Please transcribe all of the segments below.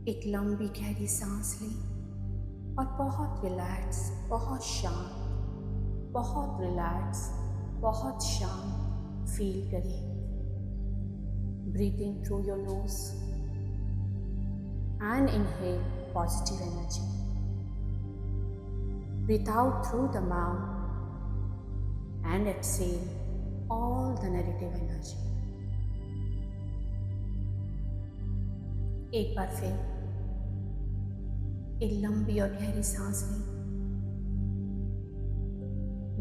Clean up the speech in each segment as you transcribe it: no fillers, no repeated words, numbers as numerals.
एक लंबी गहरी सांस लें और बहुत रिलैक्स, बहुत शांत, बहुत रिलैक्स, बहुत शांत फील करें। Breathe in through your nose and inhale positive energy. Breathe out through the mouth and exhale all the negative energy. एक बार फिर एक लंबी और गहरी सांस लें।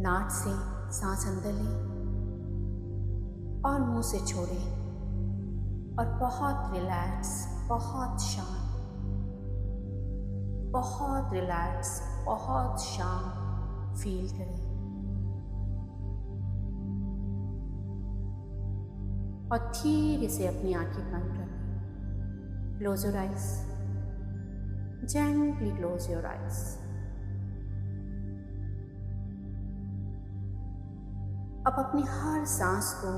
नाक से सांस अंदर लें और मुंह से छोड़ें और बहुत रिलैक्स, बहुत शांत, बहुत रिलैक्स, बहुत शांत फील करें। और धीरे से अपनी आंखें बंद करें। Close your eyes. Gently close your eyes. अब अपनी हर सांस को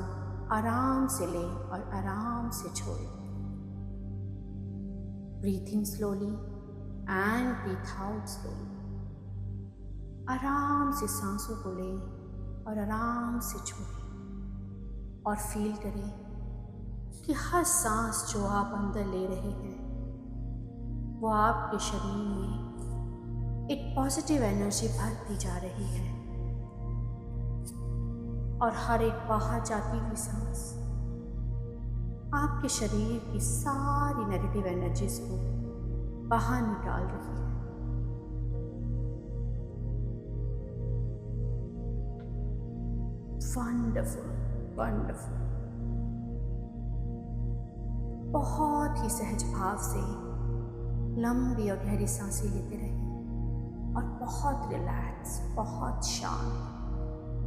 आराम से लें और आराम से छोड़ें। Breathe in slowly and breathe out slowly. आराम से सांसों को लें और आराम से छोड़ें और फील करें कि हर सांस जो आप अंदर ले रहे हैं वो आपके शरीर में एक पॉजिटिव एनर्जी भरती जा रही है और हर एक बाहर जाती हुई सांस आपके शरीर की सारी नेगेटिव एनर्जीज को बाहर निकाल रही है। Wonderful, wonderful. बहुत ही सहज भाव से लंबी और गहरी सांसें लेते रहें और बहुत रिलैक्स, बहुत शांत,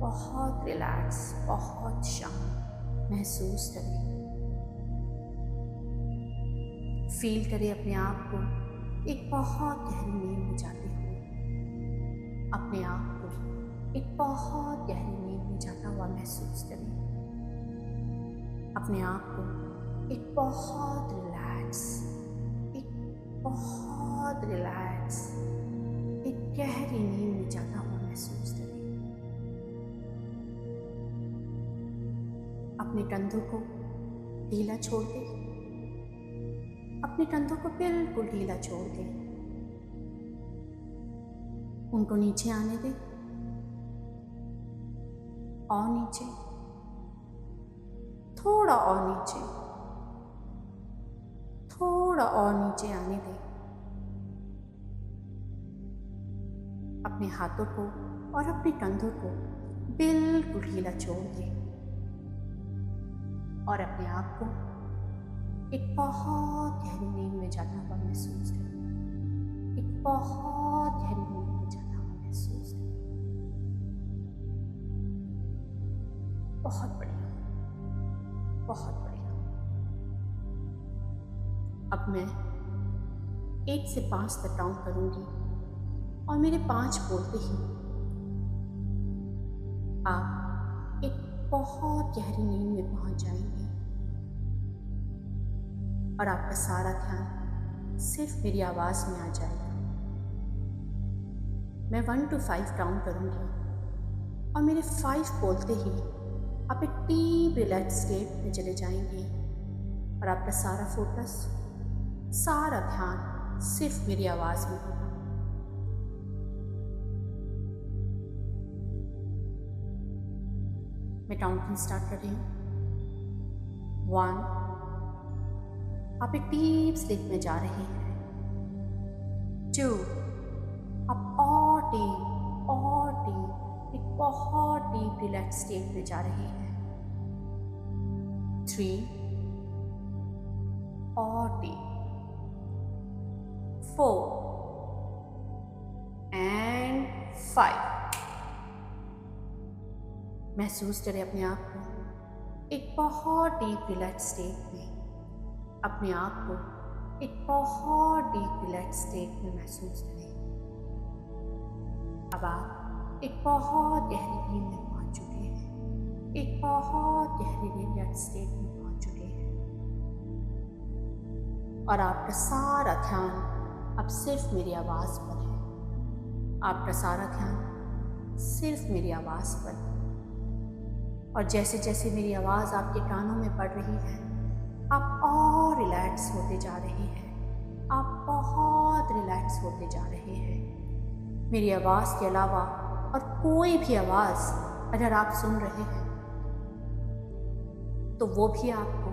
बहुत रिलैक्स, बहुत शांत महसूस करें। फील करें अपने आप को एक बहुत गहरी नींद में जाते हुए, अपने आप को एक बहुत गहरी नींद में जाता हुआ महसूस करें। अपने आप को एक बहुत रिलैक्स, एक बहुत रिलैक्स, एक गहरी नींद में जाता हुआ महसूस करें। अपने कंधों को ढीला छोड़ दें, अपने कंधों को बिल्कुल ढीला छोड़ दें, उनको नीचे आने दें और नीचे, थोड़ा और नीचे, थोड़ा और नीचे आने दें। अपने हाथों को और अपने कंधों को बिल्कुल ढीला छोड़ दें और अपने आप को एक बहुत गहरी नींद में जाता हुआ महसूस करें। एक बहुत गहरी नींद में जाता हुआ महसूस करें। बहुत बढ़िया, बहुत बढ़िया। अब मैं 1 से 5 तक काउंट करूंगी और मेरे 5 बोलते ही आप एक बहुत गहरी नींद में पहुंच जाएंगे और आपका सारा ध्यान सिर्फ मेरी आवाज़ में आ जाएगा। मैं 1 to 5 काउंट करूंगी और मेरे 5 बोलते ही आप एक डीप रिलैक्स स्टेट में चले जाएंगे और आपका सारा फोकस, सारा ध्यान सिर्फ मेरी आवाज़ में होगा। मैं काउंटिंग स्टार्ट कर रही हूँ। 1, आप एक डीप स्लीप में जा रहे हैं। 2, आप और डीप एक बहुत डीप रिलैक्स स्टेट में जा रहे हैं। 3, और डीप। 4 and 5। महसूस करें अपने आप को एक बहुत डीप रिलैक्स स्टेट में, अपने आप को एक बहुत डीप रिलैक्स स्टेट में महसूस करें। अब आप एक बहुत गहरी नींद में पहुंच चुके हैं, एक बहुत गहरी रिलैक्स स्टेट में पहुंच चुके हैं। और आपका सारा ध्यान अब सिर्फ मेरी आवाज़ पर है। आपका सारा ध्यान सिर्फ मेरी आवाज़ पर है। और जैसे जैसे मेरी आवाज़ आपके कानों में पड़ रही है, आप और रिलैक्स होते जा रहे हैं। आप बहुत रिलैक्स होते जा रहे हैं। मेरी आवाज़ के अलावा और कोई भी आवाज़ अगर आप सुन रहे हैं तो वो भी आपको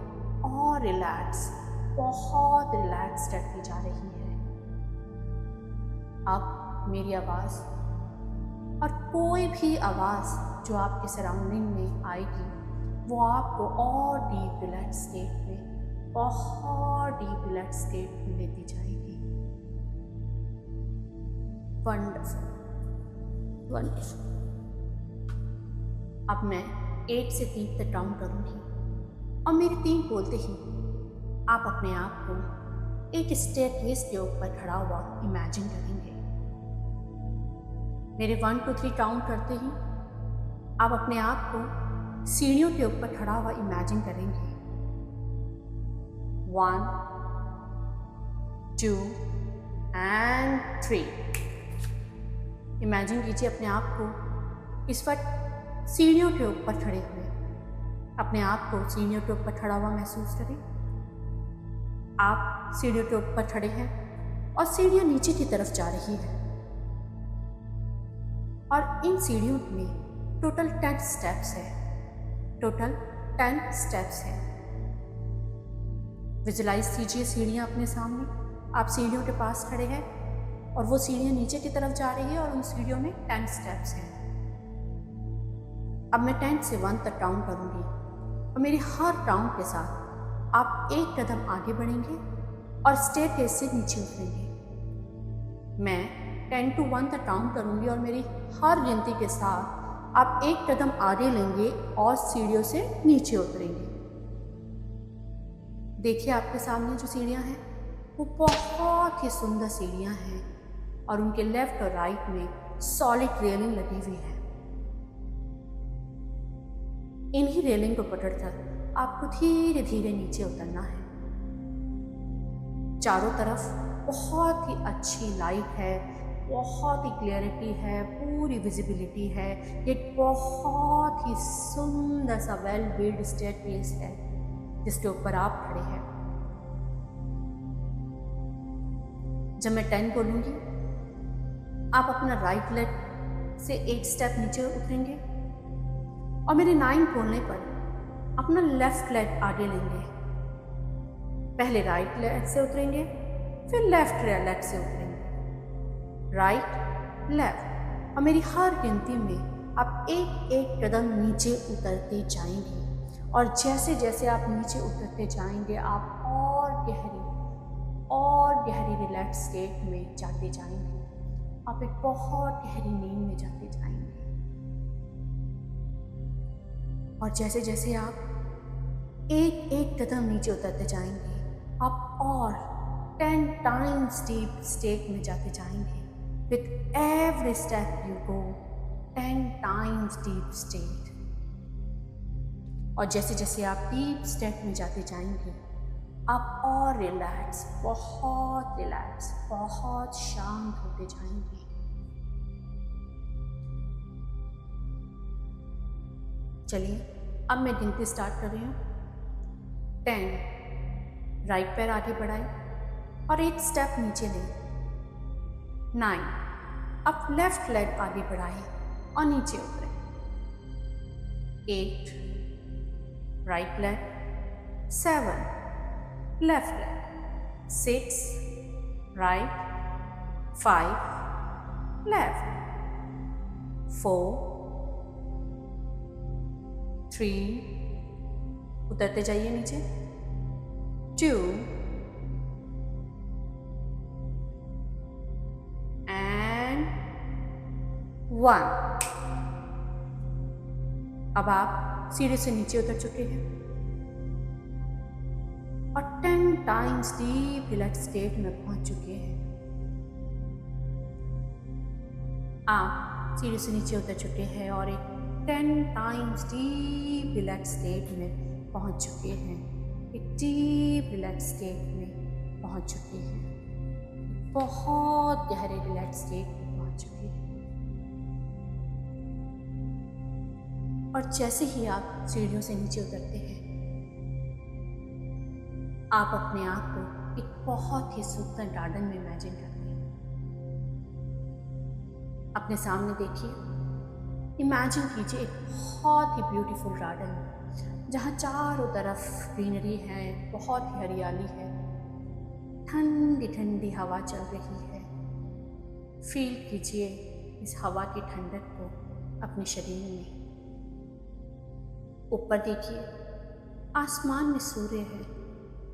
और रिलैक्स, बहुत रिलैक्स करती जा रही है। अब मेरी आवाज़ और कोई भी आवाज़ जो आपके सराउंडिंग में आएगी वो आपको और डीप रिलैक्स स्टेट में, बहुत डीप रिलैक्स स्टेट में लेती जाएगी। Wonderful, wonderful. अब मैं 1 से 3 तक काउंट करूंगी और मेरे 3 बोलते ही आप अपने आप को एक स्टेयरकेस के ऊपर खड़ा हुआ इमेजिन करेंगे। मेरे 1 2 3 काउंट करते ही आप अपने आप को सीढ़ियों के ऊपर खड़ा हुआ इमेजिन करेंगे। 1 2 एंड 3। इमेजिन कीजिए अपने आप को इस वक्त सीढ़ियों के ऊपर खड़े हुए। अपने आप को सीढ़ियों के ऊपर खड़ा हुआ महसूस करें। आप सीढ़ियों के ऊपर खड़े हैं और सीढ़ियाँ नीचे की तरफ जा रही है और इन सीढ़ियों में टोटल 10 स्टेप्स है। टोटल 10 स्टेप्स है। विजुलाइज कीजिए सीढ़ियाँ अपने सामने। आप सीढ़ियों के पास खड़े हैं और वो सीढ़ियाँ नीचे की तरफ जा रही है और उन सीढ़ियों में 10 स्टेप्स हैं। अब मैं 10 से 1 तक काउंट करूँगी और मेरी हर काउंट के साथ आप एक कदम आगे बढ़ेंगे और स्टेयरकेस से नीचे उतरेंगे। मैं 10 to 1 तक काउंट करूँगी और मेरी हर गिनती के साथ आप एक कदम आगे लेंगे और सीढ़ियों से नीचे उतरेंगे। देखिए आपके सामने जो सीढ़ियाँ हैं वो बहुत ही सुंदर सीढ़ियाँ हैं और उनके लेफ्ट और राइट में सॉलिड रेलिंग लगी हुई है। इन्हीं रेलिंग को पकड़कर आपको धीरे धीरे नीचे उतरना है। चारों तरफ बहुत ही अच्छी लाइट है, बहुत ही क्लियरिटी है, पूरी विजिबिलिटी है। एक बहुत ही सुंदर सा वेल बिल्ड स्टेयरकेस है जिसके ऊपर आप खड़े हैं। जब मैं 10 बोलूँगी आप अपना राइट लेग से एक स्टेप नीचे उतरेंगे और मेरे 9 बोलने पर अपना लेफ्ट लेग आगे लेंगे। पहले राइट लेग से उतरेंगे, फिर लेफ्ट लेग से उतरेंगे। राइट, लेफ्ट और मेरी हर गिनती में आप एक एक कदम नीचे उतरते जाएंगे और जैसे जैसे आप नीचे उतरते जाएंगे आप और गहरी रिलैक्स स्टेट में जाते जाएंगे। आप एक बहुत गहरी नींद में जाते जाएंगे और जैसे जैसे आप एक एक कदम नीचे उतरते जाएंगे आप और 10 टाइम्स डीप स्टेट में जाते जाएंगे। With every step you go, 10 times deep state. और जैसे जैसे आप डीप स्टेट में जाते जाएंगे आप और रिलैक्स, बहुत शांत होते जाएंगे। चलिए अब मैं गिनती स्टार्ट कर रही हूँ। 10, राइट पैर आगे बढ़ाएं और एक स्टेप नीचे लें। 9, अब लेफ्ट लेग आगे बढ़ाएं और नीचे उतरें। 8, right leg. 7, left leg. 6, right. 5, left. 4, 3, उतरते जाइए नीचे। 2 1। अब आप सीढ़ी से नीचे उतर चुके हैं और 10 टाइम्स डीप रिलैक्स स्टेट में पहुंच चुके हैं। आप सीढ़ी से नीचे उतर चुके हैं और एक 10 टाइम्स डीप रिलैक्स स्टेट में पहुंच चुके हैं। एक डीप रिलैक्स स्टेट में पहुंच चुके हैं, बहुत गहरे रिलैक्स स्टेट में पहुंच चुके हैं। और जैसे ही आप सीढ़ियों से नीचे उतरते हैं, आप अपने आप को एक बहुत ही सुंदर गार्डन में इमेजिन करते हैं। अपने सामने देखिए, इमेजिन कीजिए एक बहुत ही ब्यूटीफुल गार्डन जहाँ चारों तरफ ग्रीनरी है, बहुत ही हरियाली है, ठंडी ठंडी हवा चल रही है। फील कीजिए इस हवा की ठंडक को अपने शरीर में। ऊपर देखिए, आसमान में सूर्य है,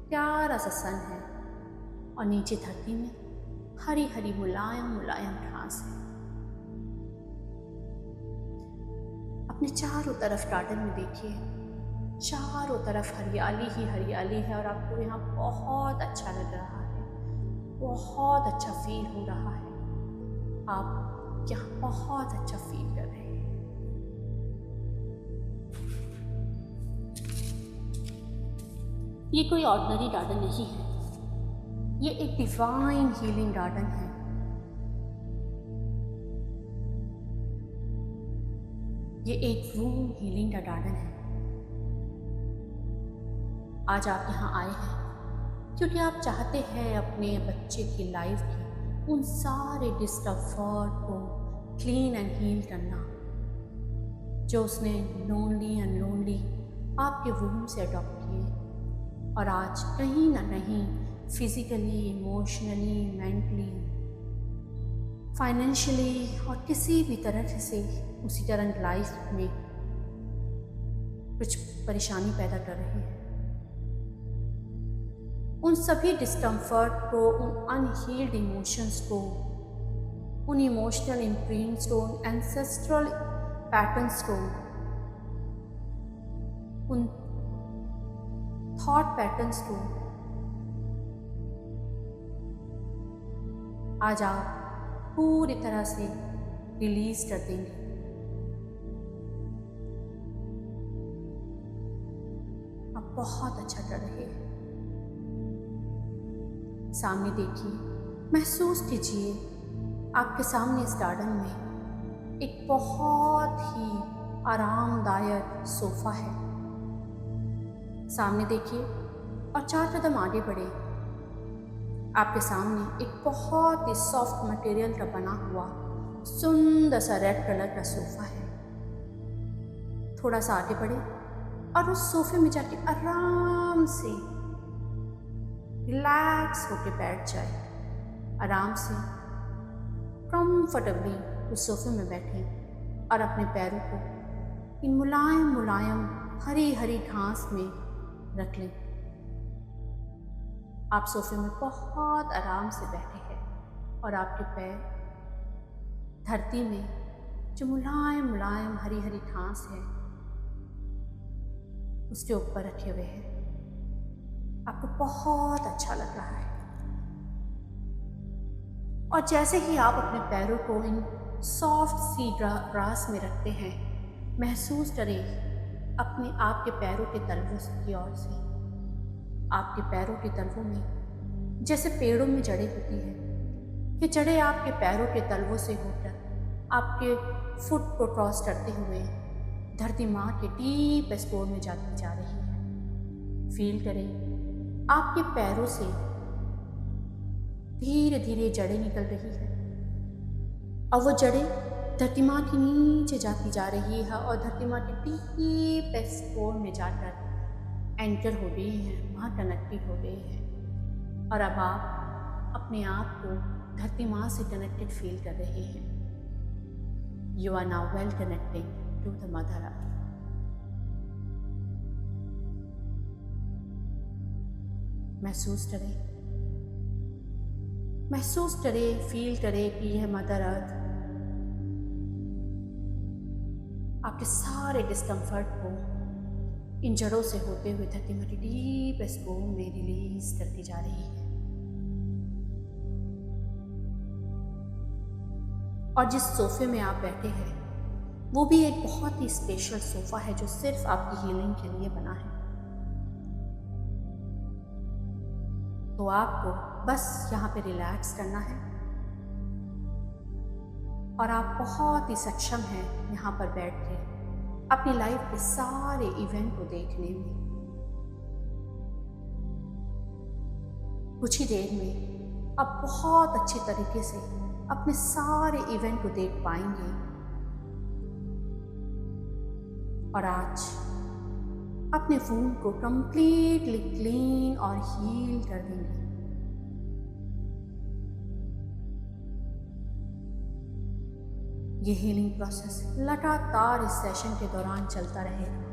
प्यारा सा सन है, और नीचे धरती में हरी हरी मुलायम मुलायम घास है। अपने चारों तरफ गार्डन में देखिए, चारों तरफ हरियाली ही हरियाली है और आपको यहाँ बहुत अच्छा लग रहा है, बहुत अच्छा फील हो रहा है। आप यहाँ बहुत अच्छा फील कर रहे हैं। ये कोई ऑर्डिनरी गार्डन नहीं है, ये एक डिवाइन हीलिंग गार्डन है। ये एक वूम हीलिंग का गार्डन है। आज आप यहाँ आए हैं क्योंकि आप चाहते हैं अपने बच्चे की लाइफ के उन सारे डिस्कम्फर्ट को क्लीन एंड हील करना जो उसने लोनली अनलोनली आपके वूम से अडॉप्ट किए, और आज कहीं ना कहीं फिजिकली, इमोशनली, मेंटली, फाइनेंशियली और किसी भी तरह से उसी तरह लाइफ में कुछ परेशानी पैदा कर रही है। उन सभी डिस्कम्फर्ट को, उन अनहील्ड इमोशंस को, उन इमोशनल इम्प्रिंट्स को, उन एंसेस्ट्रल पैटर्न्स को, उन थॉट पैटर्न्स को आज आप पूरी तरह से रिलीज कर देंगे। आप बहुत अच्छा कर रहे हैं। सामने देखिए, महसूस कीजिए आपके सामने इस गार्डन में एक बहुत ही आरामदायक सोफा है। सामने देखिए और 4 कदम आगे बढ़े, आपके सामने एक बहुत ही सॉफ्ट मटेरियल का बना हुआ सुंदर सा रेड कलर का सोफा है। थोड़ा सा आगे बढ़े और उस सोफे में जाके आराम से रिलैक्स होके बैठ जाए। आराम से कंफर्टेबली उस सोफे में बैठे और अपने पैरों को इन मुलायम मुलायम हरी हरी घास में रख लें। आप सोफे में बहुत आराम से बैठे हैं और आपके पैर धरती में जो मुलायम मुलायम हरी हरी घास है उसके ऊपर रखे हुए हैं। आपको बहुत अच्छा लग रहा है। और जैसे ही आप अपने पैरों को इन सॉफ्ट सी ग्रास में रखते हैं, महसूस करें अपने आपके पैरों के तलवों की ओर से। आपके पैरों के तलवों में जैसे पेड़ों में जड़ें होती है, ये जड़ें आपके पैरों के तलवों से होकर आपके फुट को क्रॉस करते हुए धरती माँ के डीप स्पोर में जाती जा रही है। फील करें आपके पैरों से धीरे धीरे जड़ें निकल रही है और वो जड़ें धरती माँ के नीचे जाती जा रही है और धरती माँ के डीप स्पोर में जाकर एंकर हो गई हैं, वहाँ कनेक्टेड हो गई हैं। और अब आप अपने आप को धरती माँ से कनेक्टेड फील कर रहे हैं। You are now well connected to the mother earth. महसूस करें, फील करें कि यह मदर अर्थ आपके सारे डिस्कम्फर्ट को इन जड़ों से होते हुए धरती माँ की डीप स्पोर में रिलीज करती जा रही है। और जिस सोफे में आप बैठे हैं वो भी एक बहुत ही स्पेशल सोफा है जो सिर्फ आपकी हीलिंग के लिए बना है। तो आपको बस यहाँ पे रिलैक्स करना है और आप बहुत ही सक्षम हैं यहाँ पर बैठ के अपनी लाइफ के सारे इवेंट को देखने में। कुछ ही देर में आप बहुत अच्छी तरीके से अपने सारे इवेंट को देख पाएंगे और आज अपने वूंड को कंप्लीटली क्लीन और हील कर देंगे। ये हीलिंग प्रोसेस लगातार इस सेशन के दौरान चलता रहेगा।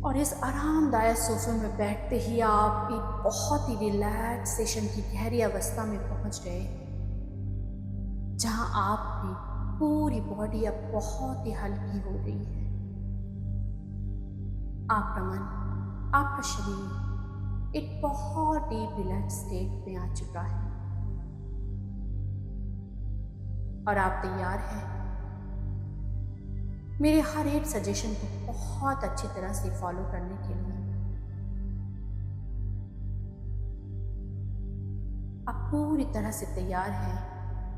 और इस आरामदायक सोफे में बैठते ही आप एक बहुत ही रिलैक्सेशन की गहरी अवस्था में पहुंच गए, जहां आपकी पूरी बॉडी अब बहुत ही हल्की हो गई है। आपका मन, आपका शरीर एक बहुत डीप रिलैक्स स्टेट में आ चुका है और आप तैयार हैं मेरे हर एक सजेशन को बहुत अच्छी तरह से फॉलो करने के लिए। आप पूरी तरह से तैयार हैं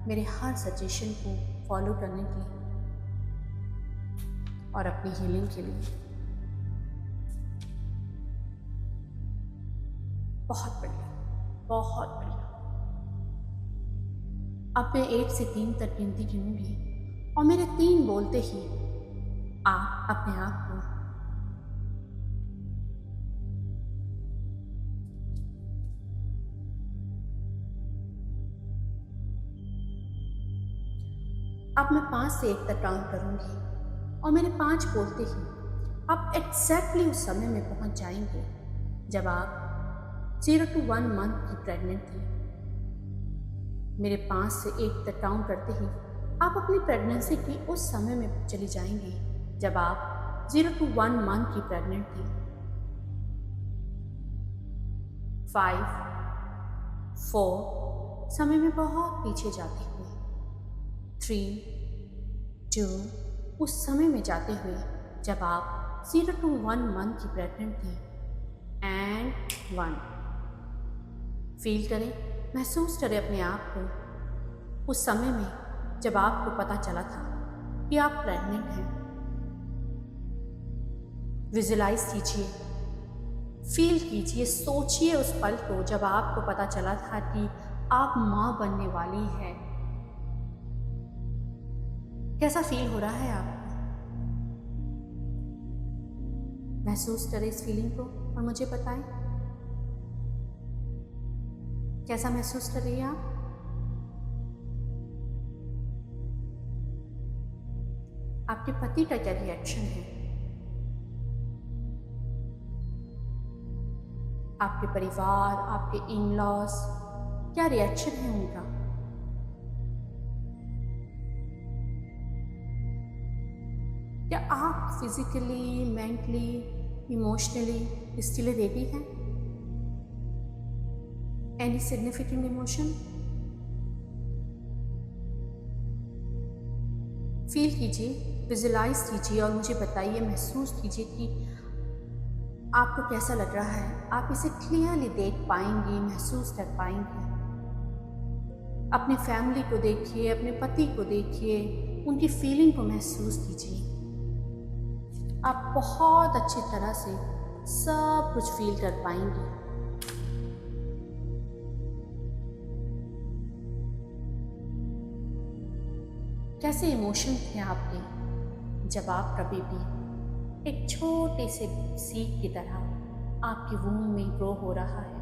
मेरे हर सजेशन को फॉलो करने के लिए और अपनी हीलिंग के लिए। बहुत बढ़िया, बहुत बढ़िया। अब मैं 1 से 3 तक गिनती गिनूंगी और मेरे 3 बोलते ही आप अपने आप को अब मैं 5 से 1 तक काउंट करूंगी और मेरे 5 बोलते ही आप एग्जैक्टली उस समय में पहुंच जाएंगे जब आप 0 to 1 मंथ की प्रेग्नेंट थी। मेरे 5 से 1 तक काउंट करते ही आप अपनी प्रेगनेंसी की उस समय में चली जाएंगी जब आप 0 to 1 मंथ की प्रेग्नेंट थी। 5, 4 समय में बहुत पीछे जाते हुए, 3, 2 उस समय में जाते हुए जब आप 0 to 1 मंथ की प्रेग्नेंट थी, एंड 1। फील करें, महसूस करें अपने आप को उस समय में जब आपको पता चला था कि आप प्रेग्नेंट हैं। विजुलाइज कीजिए, फील कीजिए, सोचिए उस पल को जब आपको पता चला था कि आप माँ बनने वाली हैं। कैसा फील हो रहा है आपको? महसूस करें इस फीलिंग को और मुझे बताएं कैसा महसूस कर रही हैं आप? आपके पति का क्या रिएक्शन है? आपके परिवार, आपके इन-लॉज, क्या रिएक्शन है उनका? क्या आप physically, mentally, emotionally still ready हैं? Any significant emotion? फील कीजिए, विजुलाइज कीजिए और मुझे बताइए, महसूस कीजिए कि आपको कैसा लग रहा है। आप इसे क्लियरली देख पाएंगे, महसूस कर पाएंगे। अपने फैमिली को देखिए, अपने पति को देखिए, उनकी फीलिंग को महसूस कीजिए। आप बहुत अच्छी तरह से सब कुछ फील कर पाएंगे। कैसे इमोशन थे आपके जब आपका बेबी एक छोटे से सीड की तरह आपके वूम्ब में ग्रो हो रहा है?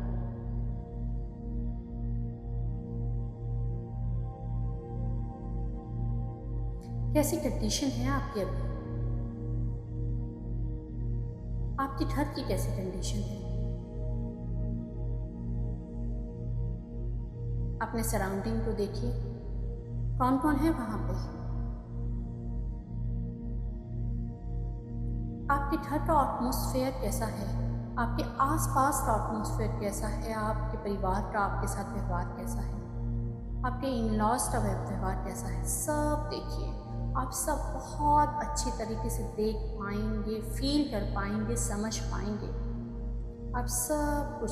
कैसी कंडीशन है आपकी अभी? आपके घर की कैसी कंडीशन है? अपने सराउंडिंग को देखिए, कौन कौन है वहां पे? आपके घर का एटमॉस्फेयर कैसा है? आपके आसपास का एटमॉस्फेयर कैसा है? आपके परिवार का आपके साथ व्यवहार कैसा है? आपके इन लॉज का व्यवहार कैसा है, सब देखिए। आप सब बहुत अच्छी तरीके से देख पाएंगे, फील कर पाएंगे, समझ पाएंगे। आप सब कुछ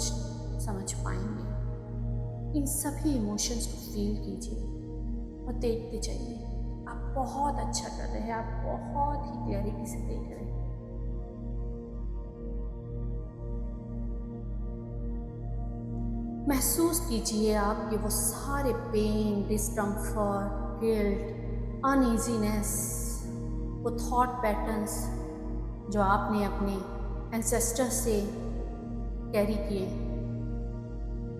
समझ पाएंगे। इन सभी इमोशंस को फील कीजिए और देखते जाइए। आप बहुत अच्छा कर रहे हैं, आप बहुत ही क्लैरिटी से देख रहे हैं। महसूस कीजिए आपके वो सारे पेन, डिस्कम्फर्ट, गिल्ट, अनईजीनेस, वो थॉट पैटर्न्स जो आपने अपने एंसेस्टर से कैरी किए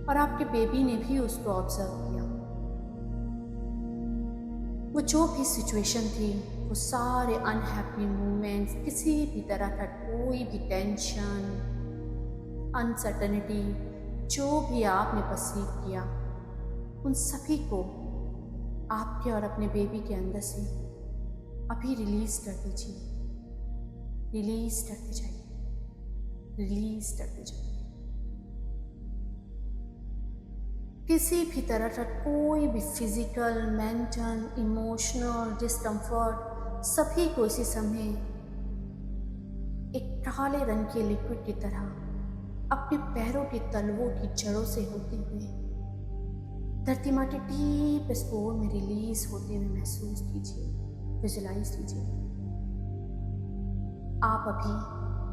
और आपके बेबी ने भी उसको ऑब्जर्व किया। वो जो भी सिचुएशन थी, वो सारे अनहैप्पी मोमेंट्स, किसी भी तरह का कोई भी टेंशन, अनसर्टनिटी, जो भी आपने परसीव किया, उन सभी को आपके और अपने बेबी के अंदर से अभी रिलीज कर दीजिए। रिलीज करते जाइए, रिलीज करते जाइए। किसी भी तरह का कोई भी फिजिकल, मेंटल, इमोशनल डिस्कम्फर्ट, सभी को इसी समय एक काले रंग के लिक्विड की तरह अपने पैरों के तलवों की जड़ों से होते हुए धरती माँ के डीप स्पोर में रिलीज होते हुए महसूस कीजिए, विजुलाइज कीजिए। आप अभी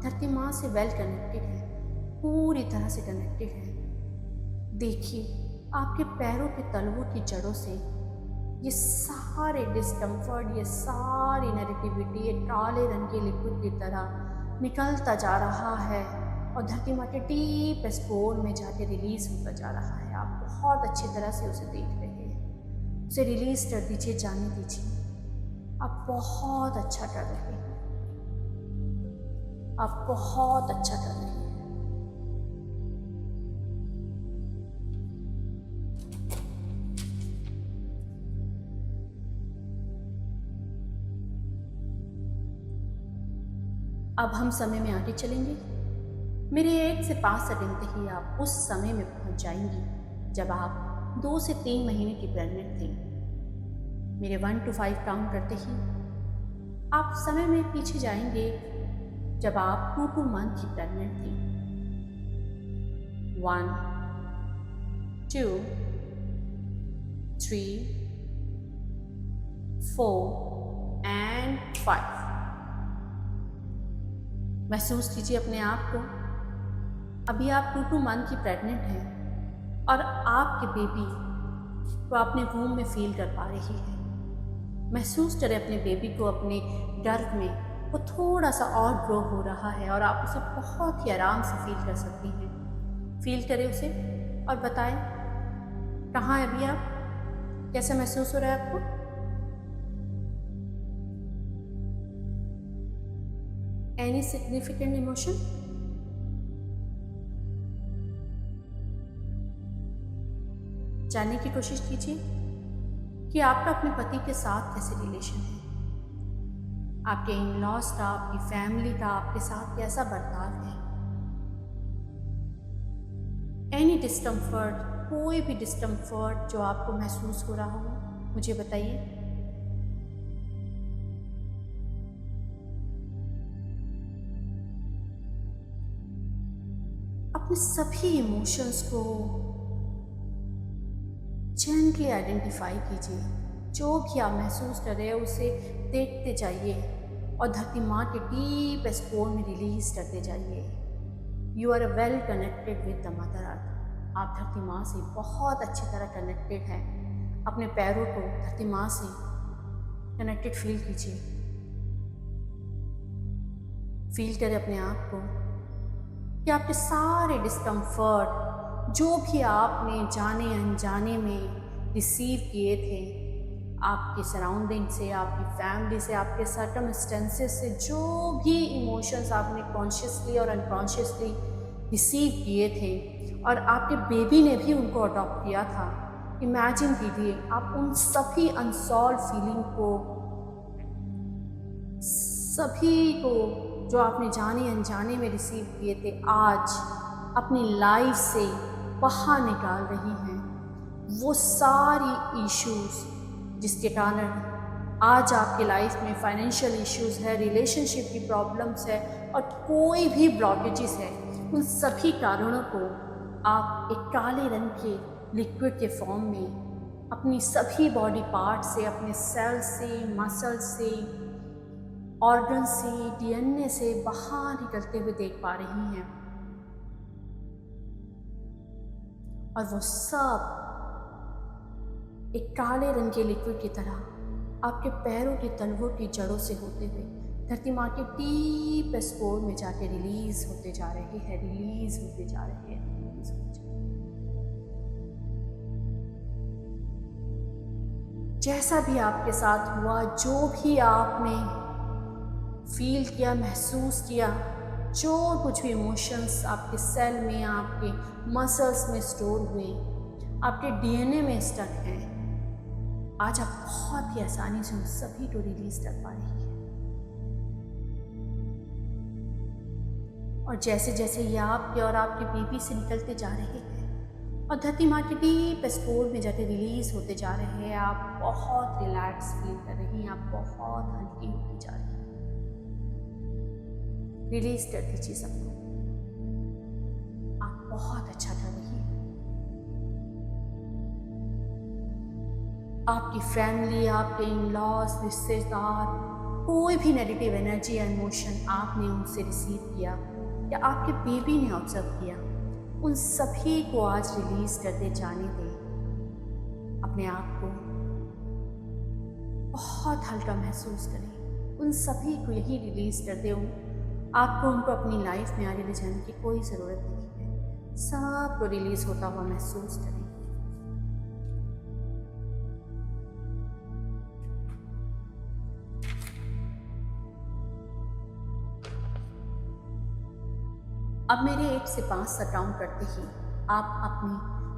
धरती माँ से वेल कनेक्टेड हैं, पूरी तरह से कनेक्टेड हैं। देखिए आपके पैरों के तलवों की जड़ों से ये सारे डिस्कम्फर्ट, ये सारी नेगेटिविटी एक काले रंग के लिक्विड की तरह निकलता जा रहा है और धरती माँ के डीप स्पोर में जाके रिलीज होता जा रहा है। आप बहुत अच्छी तरह से उसे देख रहे हैं। उसे रिलीज कर दीजिए, जाने दीजिए। आप बहुत अच्छा कर रहे हैं, आप बहुत अच्छा कर रहे हैं। अब हम समय में आगे चलेंगे। मेरे 1 से 5 सेकंड ही आप उस समय में पहुंच जाएंगी जब आप 2 से 3 महीने की प्रेग्नेंट थी। मेरे 1 to 5 काउंट करते ही आप समय में पीछे जाएंगे जब आप 2 to मंथ की प्रेग्नेंट थी। 1, 2, 3, 4 and 5। महसूस कीजिए अपने आप को। अभी आप 2 to मंथ की प्रेग्नेंट हैं और आपके बेबी को अपने वूम में फील कर पा रही है। महसूस करें अपने बेबी को अपने गर्भ में, वो थोड़ा सा और ग्रो हो रहा है और आप उसे बहुत ही आराम से फील कर सकती हैं। फील करें उसे और बताएं कहाँ है अभी आप, कैसा महसूस हो रहा है आपको। Any significant emotion? जानने की कोशिश कीजिए कि आपका अपने पति के साथ कैसे रिलेशन है, आपके इन लॉज का, आपकी फैमिली का आपके साथ कैसा बर्ताव है। एनी डिस्कम्फर्ट, कोई भी डिस्कम्फर्ट जो आपको महसूस हो रहा हो, मुझे बताइए। अपने सभी इमोशंस को जेंटली आइडेंटिफाई कीजिए। जो भी आप महसूस कर रहे हैं उसे देखते जाइए और धरती माँ के डीप स्पोर में रिलीज करते जाइए। You are well connected with the mother earth. आप धरती माँ से बहुत अच्छी तरह कनेक्टेड हैं। अपने पैरों को धरती माँ से कनेक्टेड फील कीजिए। फील करें अपने आप को कि आपके सारे डिस्कम्फर्ट जो भी आपने जाने अनजाने में रिसीव किए थे, आपके सराउंडिंग से, आपकी फैमिली से, आपके सर्कमस्टेंसेस से, जो भी इमोशंस आपने कॉन्शियसली और अनकॉन्शियसली रिसीव किए थे और आपके बेबी ने भी उनको अडॉप्ट किया था। इमेजिन कीजिए आप उन सभी अनसॉल्व फीलिंग को, सभी को जो आपने जाने अनजाने में रिसीव किए थे, आज अपनी लाइफ से बाहर निकाल रही हैं। वो सारी इश्यूज़ जिसके कारण आज आपके लाइफ में फाइनेंशियल इश्यूज़ है, रिलेशनशिप की प्रॉब्लम्स है और कोई भी ब्लॉकेजेस है, उन सभी कारणों को आप एक काले रंग के लिक्विड के फॉर्म में अपनी सभी बॉडी पार्ट से, अपने सेल से, मसल से, ऑर्गन से, डीएनए से बाहर निकलते हुए देख पा रही हैं। और वो सब एक काले रंग के लिक्विड की तरह आपके पैरों के तलवों की जड़ों से होते हुए धरती माँ के डीपेस्ट कोर में जाके रिलीज होते जा रहे हैं, रिलीज होते जा रहे हैं, रिलीज होते जा रहे हैं। जैसा भी आपके साथ हुआ, जो भी आपने फील किया, महसूस किया, जो कुछ भी इमोशंस आपके सेल में, आपके मसल्स में स्टोर हुए, आपके डीएनए में स्टक हैं, आज आप बहुत ही आसानी से उन सभी को रिलीज कर पा रही है। और जैसे जैसे ये आपके और आपके बेबी से निकलते जा रहे हैं और धरती माँ के डीपेस्ट कोर में जाके रिलीज होते जा रहे हैं, आप बहुत रिलैक्स फील कर रही हैं, आप बहुत हल्की होती जा रही हैं। रिलीज कर दीजिए सबको, आप बहुत अच्छा कर रही हैं। आपकी फैमिली, आपके इन-लॉज, रिश्तेदार, कोई भी नेगेटिव एनर्जी या इमोशन आपने उनसे रिसीव किया या आपके बेबी ने ऑब्जर्व किया, उन सभी को आज रिलीज करते जाने दें। अपने आप को बहुत हल्का महसूस करें, उन सभी को यही रिलीज कर दें। आपको उनको अपनी लाइफ में आगे ले जाने की कोई ज़रूरत नहीं है, सबको रिलीज होता हुआ महसूस करें। अब मेरे 1 से 5 तक काउंट करते ही आप अपनी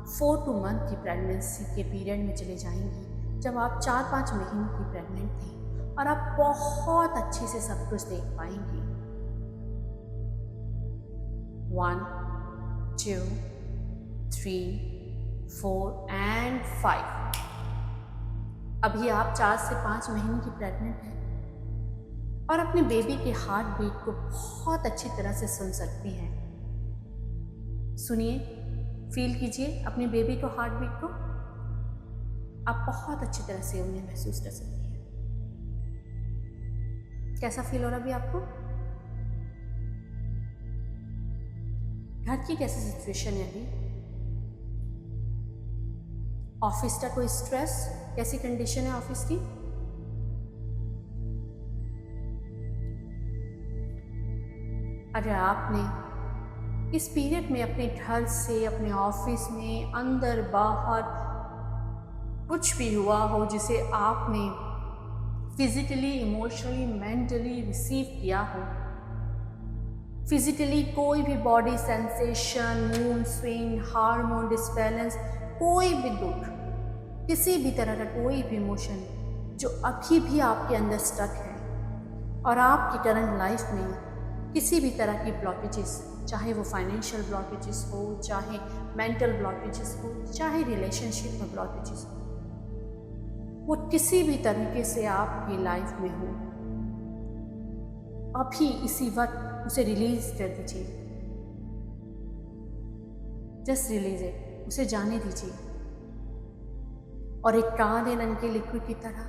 4 to month की प्रेगनेंसी के पीरियड में चले जाएंगी, जब आप 4-5 महीनों की प्रेग्नेंट थी, और आप बहुत अच्छे से सब कुछ देख पाएंगी। 1, 2, 3, 4 and 5। अभी आप 4 से 5 महीने की प्रेग्नेंट हैं और अपने बेबी के हार्ट बीट को बहुत अच्छी तरह से सुन सकती हैं। सुनिए, फील कीजिए अपने बेबी को, हार्ट बीट को। आप बहुत अच्छी तरह से उन्हें महसूस कर सकती हैं। कैसा फील हो रहा अभी आपको? घर की कैसी सिचुएशन है अभी? ऑफिस का कोई स्ट्रेस, कैसी कंडीशन है ऑफिस की? अगर आपने इस पीरियड में अपने घर से, अपने ऑफिस में, अंदर बाहर कुछ भी हुआ हो जिसे आपने फिजिकली, इमोशनली, मेंटली रिसीव किया हो, फिजिकली कोई भी body sensation, mood swing, hormone disbalance, कोई भी दुख, किसी भी तरह का कोई भी इमोशन जो अभी भी आपके अंदर स्टक है, और आपकी करंट लाइफ में किसी भी तरह की ब्लॉकेजेस, चाहे वो फाइनेंशियल ब्लॉकेजेस हो, चाहे मेंटल ब्लॉकेजेस हो, चाहे रिलेशनशिप में ब्लॉकेजेस हो, वो किसी भी तरीके से आपकी लाइफ में हो, अभी इसी वक्त उसे रिलीज कर दीजिए। जस्ट रिलीज इट, उसे जाने दीजिए। और एक काले रंग के लिक्विड की तरह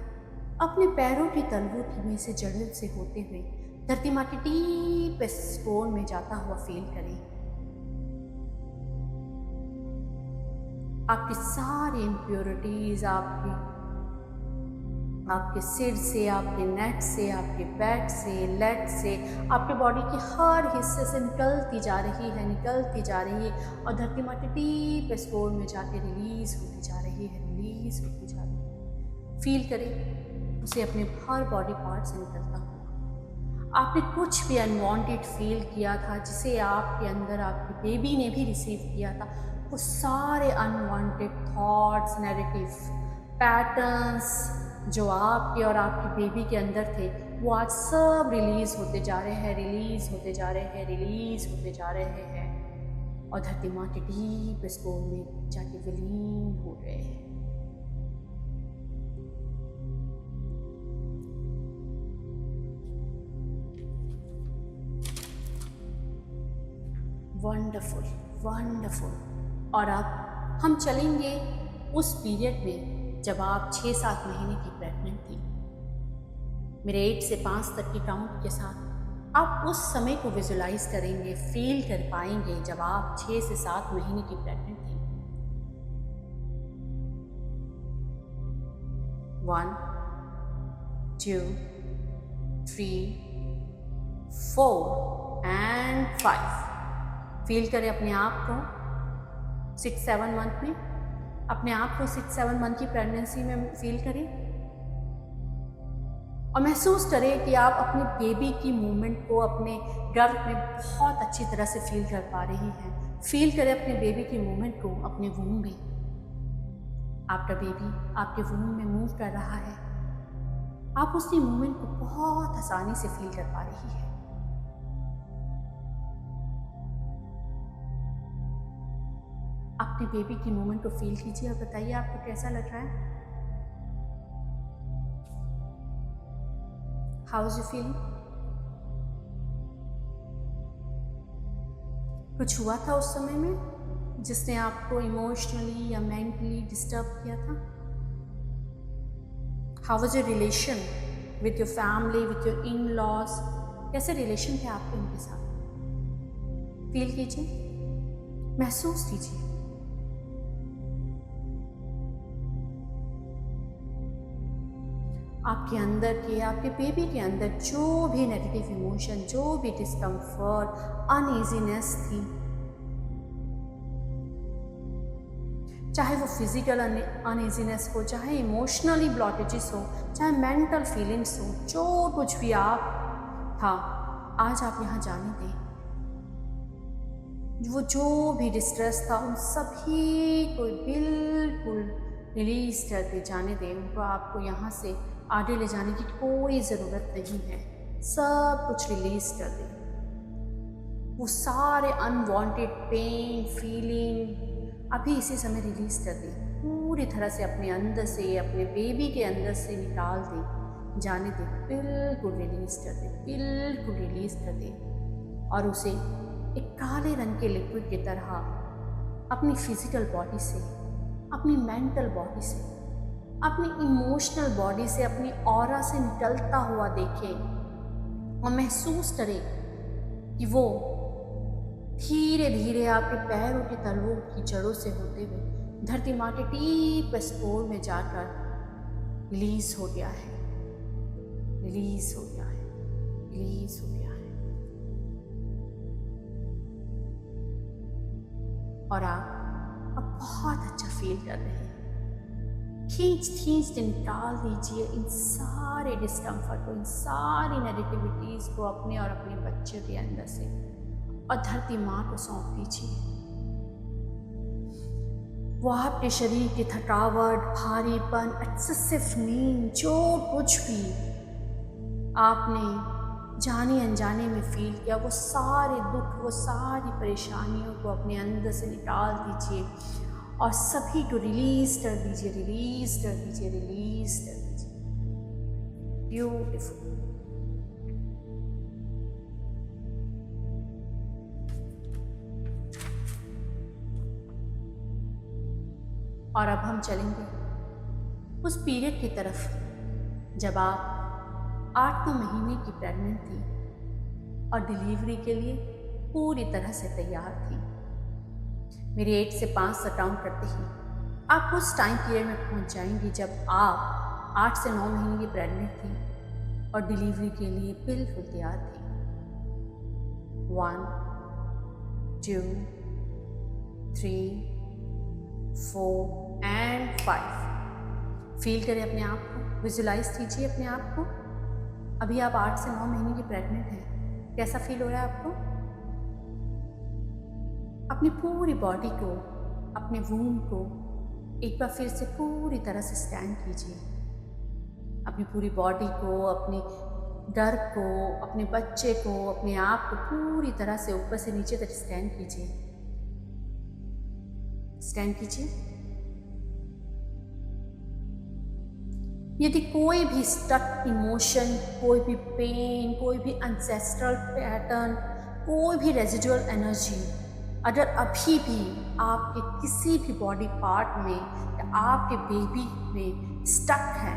अपने पैरों की तलवों में से जड़ों से होते हुए धरती माँ के डीपेस्ट कोर में जाता हुआ फील करें। आपकी सारी इम्प्योरिटीज आपके सिर से, आपके नेक से, आपके बैक से, लेग से, आपके बॉडी के हर हिस्से से निकलती जा रही है, निकलती जा रही है, और धरती माँ के डीपेस्ट कोर में जाके रिलीज होती जा रही है, रिलीज होती जा रही है। फील करें उसे अपने हर बॉडी पार्ट से निकलता हुआ। आपने कुछ भी अनवांटेड फील किया था, जिसे आपके अंदर आपके बेबी ने भी रिसीव किया था, वो सारे अनवांटेड थॉट्स, नेगेटिव पैटर्न्स जो आपके और आपकी बेबी के अंदर थे, वो आज सब रिलीज होते जा रहे हैं, रिलीज होते जा रहे हैं, रिलीज होते जा रहे हैं। और धरती माँ के डीप स्कोर में जाके विलीन हो रहे हैं। Wonderful, wonderful. और अब हम चलेंगे उस पीरियड में जब आप 6-7 महीने की प्रेग्नेंट थी। मेरे 8 से 5 तक की काउंट के साथ आप उस समय को विजुलाइज करेंगे, फील कर पाएंगे जब आप 6 से 7 महीने की प्रेग्नेंट थी। 1, 2, 3, 4 एंड 5। फील करें अपने आप को 6-7 मंथ में, अपने आप को 6-7 मंथ की प्रेगनेंसी में फील करें और महसूस करें कि आप अपने बेबी की मूवमेंट को अपने गर्भ में बहुत अच्छी तरह से फील कर पा रही हैं। फील करें अपने बेबी की मूवमेंट को अपने वूम में। आपका बेबी आपके वूम में मूव कर रहा है, आप उसकी मूवमेंट को बहुत आसानी से फील कर पा रही है। अपने बेबी की मूवमेंट को फील कीजिए और बताइए आपको कैसा लग रहा है। How is you feeling? कुछ हुआ था उस समय में जिसने आपको इमोशनली या मेंटली डिस्टर्ब किया था? How was your relation with your family, with your in laws? कैसे रिलेशन थे आपके उनके साथ? फील कीजिए, महसूस कीजिए। आपके अंदर के, आपके बेबी के अंदर जो भी नेगेटिव इमोशन, जो भी डिस्कम्फर्ट, अनईजीनेस थी, चाहे वो फिजिकल अनईजीनेस हो, चाहे इमोशनली ब्लॉकेजेस हो, चाहे मेंटल फीलिंग्स हो, जो कुछ भी आप था, आज आप यहाँ जाने दें। वो जो भी डिस्ट्रेस था उन सभी को बिल्कुल रिलीज करके जाने दें। उनको आपको यहाँ से आगे ले जाने की कोई ज़रूरत नहीं है। सब कुछ रिलीज कर दें। वो सारे अनवांटेड पेन, फीलिंग अभी इसी समय रिलीज कर दें। पूरी तरह से अपने अंदर से, अपने बेबी के अंदर से निकाल दें, जाने दें। बिल्कुल रिलीज कर दें, बिल्कुल रिलीज कर दें। और उसे एक काले रंग के लिक्विड की तरह अपनी फिजिकल बॉडी से, अपनी मेंटल बॉडी से, अपनी इमोशनल बॉडी से, अपनी ऑरा से निकलता हुआ देखें और महसूस करें कि वो धीरे धीरे आपके पैरों के तलवों की जड़ों से होते हुए धरती माँ के डीप स्पोर में जाकर रिलीज हो गया है, रिलीज हो गया है, रिलीज हो गया है। और आप अब बहुत अच्छा फील कर रहे हैं। खींच खींच के निकाल दीजिए इन सारे डिस्कम्फर्ट को, इन सारी नेगेटिविटीज़ को अपने और अपने बच्चे के अंदर से, और धरती माँ को सौंप दीजिए। वो आपके शरीर की थकावट, भारीपन, एक्सेसिव नींद, जो कुछ भी आपने जाने अनजाने में फील किया, वो सारे दुख, वो सारी परेशानियों को अपने अंदर से निकाल दीजिए और सभी को रिलीज कर दीजिए, रिलीज कर दीजिए, रिलीज कर दीजिए। ब्यूटीफुल। और अब हम चलेंगे उस पीरियड की तरफ जब आप 8 महीने की प्रेग्नेंट थी और डिलीवरी के लिए पूरी तरह से तैयार थी। मेरी 8 से 5 तक काउंट करते ही आप उस टाइम पीरियड में पहुंच जाएंगी जब आप 8 से 9 महीने की प्रेग्नेंट थी और डिलीवरी के लिए बिल्कुल तैयार थी। 1, 2, 3, 4 एंड 5। फील करें अपने आप को, विजुलाइज कीजिए अपने आप को। अभी आप 8 से 9 महीने की प्रेग्नेंट हैं। कैसा फील हो रहा है आपको? अपनी पूरी बॉडी को, अपने वूम को एक बार फिर से पूरी तरह से स्कैन कीजिए। अपनी पूरी बॉडी को, अपने गर्भ को, अपने बच्चे को, अपने आप को पूरी तरह से ऊपर से नीचे तक स्कैन कीजिए। स्कैन कीजिए। यदि कोई भी स्टक इमोशन, कोई भी पेन, कोई भी एंसेस्ट्रल पैटर्न, कोई भी रेजिडुअल एनर्जी अगर अभी भी आपके किसी भी बॉडी पार्ट में या आपके बेबी में स्टक है,